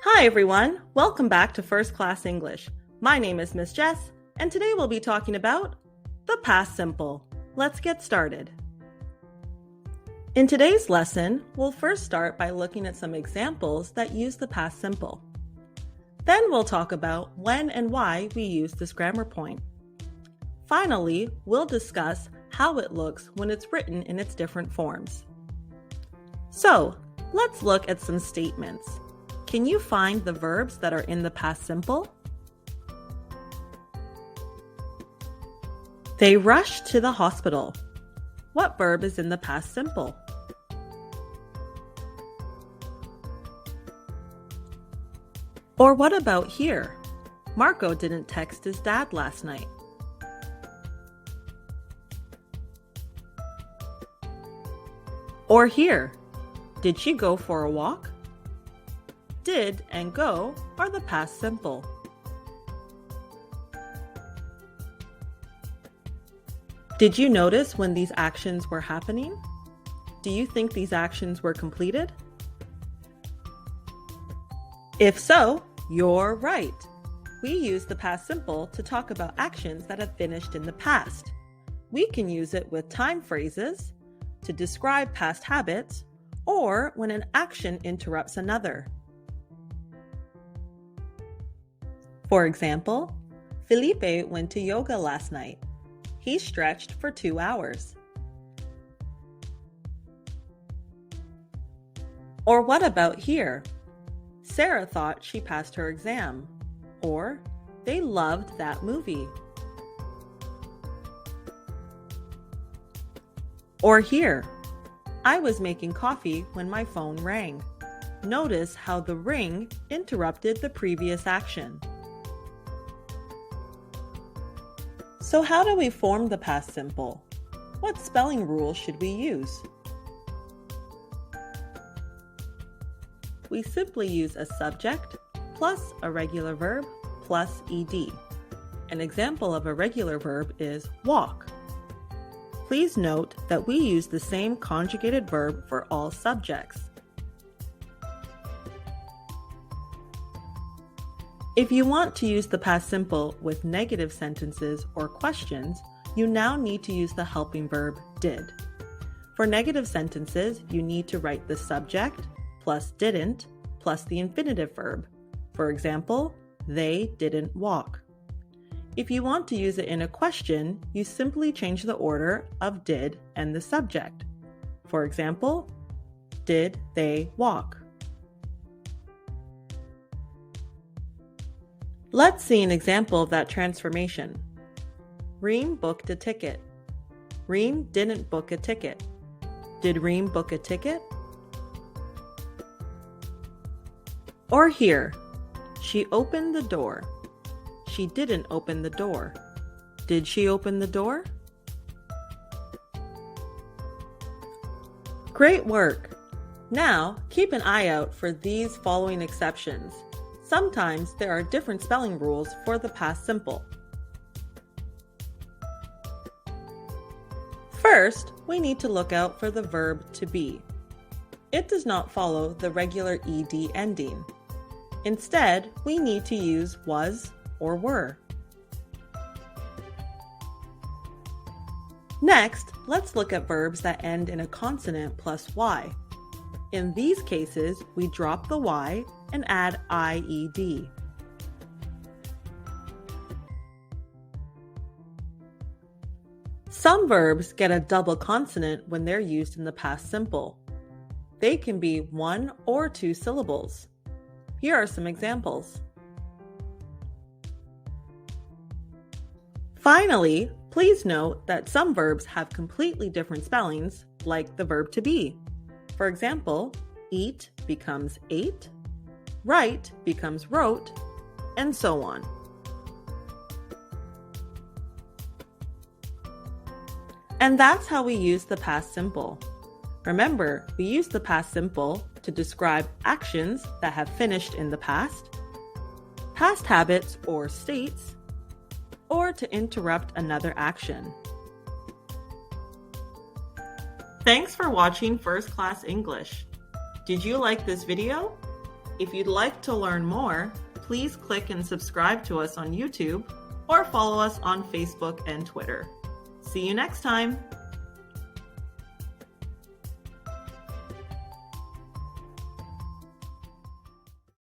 Hi everyone, welcome back to First Class English. My name is Miss Jess, and today we'll be talking about the past simple. Let's get started. In today's lesson, we'll first start by looking at some examples that use the past simple. Then we'll talk about when and why we use this grammar point. Finally, we'll discuss how it looks when it's written in its different forms. So, let's look at some statements. Can you find the verbs that are in the past simple? They rushed to the hospital. What verb is in the past simple? Or what about here? Marco didn't text his dad last night. Or here, did she go for a walk? Did and go are the past simple. Did you notice when these actions were happening? Do you think these actions were completed? If so, you're right. We use the past simple to talk about actions that have finished in the past. We can use it with time phrases, to describe past habits, or when an action interrupts another. For example, Felipe went to yoga last night. He stretched for 2 hours. Or what about here? Sarah thought she passed her exam. Or they loved that movie. Or here, I was making coffee when my phone rang. Notice how the ring interrupted the previous action. So how do we form the past simple? What spelling rule should we use? We simply use a subject plus a regular verb plus ed. An example of a regular verb is walk. Please note that we use the same conjugated verb for all subjects. If you want to use the past simple with negative sentences or questions, you now need to use the helping verb did. For negative sentences, you need to write the subject plus didn't plus the infinitive verb. For example, they didn't walk. If you want to use it in a question, you simply change the order of did and the subject. For example, did they walk? Let's see an example of that transformation. Reem booked a ticket. Reem didn't book a ticket. Did Reem book a ticket? Or here, she opened the door. She didn't open the door. Did she open the door? Great work! Now, keep an eye out for these following exceptions. Sometimes there are different spelling rules for the past simple. First, we need to look out for the verb to be. It does not follow the regular ed ending. Instead, we need to use was or were. Next, let's look at verbs that end in a consonant plus y. In these cases, we drop the y and add IED. Some verbs get a double consonant when they're used in the past simple. They can be 1 or 2 syllables. Here are some examples. Finally, please note that some verbs have completely different spellings, like the verb to be. For example, eat becomes ate, write becomes wrote, and so on. And that's how we use the past simple. Remember, we use the past simple to describe actions that have finished in the past habits or states, or to interrupt another action. Thanks for watching First Class English. Did you like this video? If you'd like to learn more, please click and subscribe to us on YouTube or follow us on Facebook and Twitter. See you next time!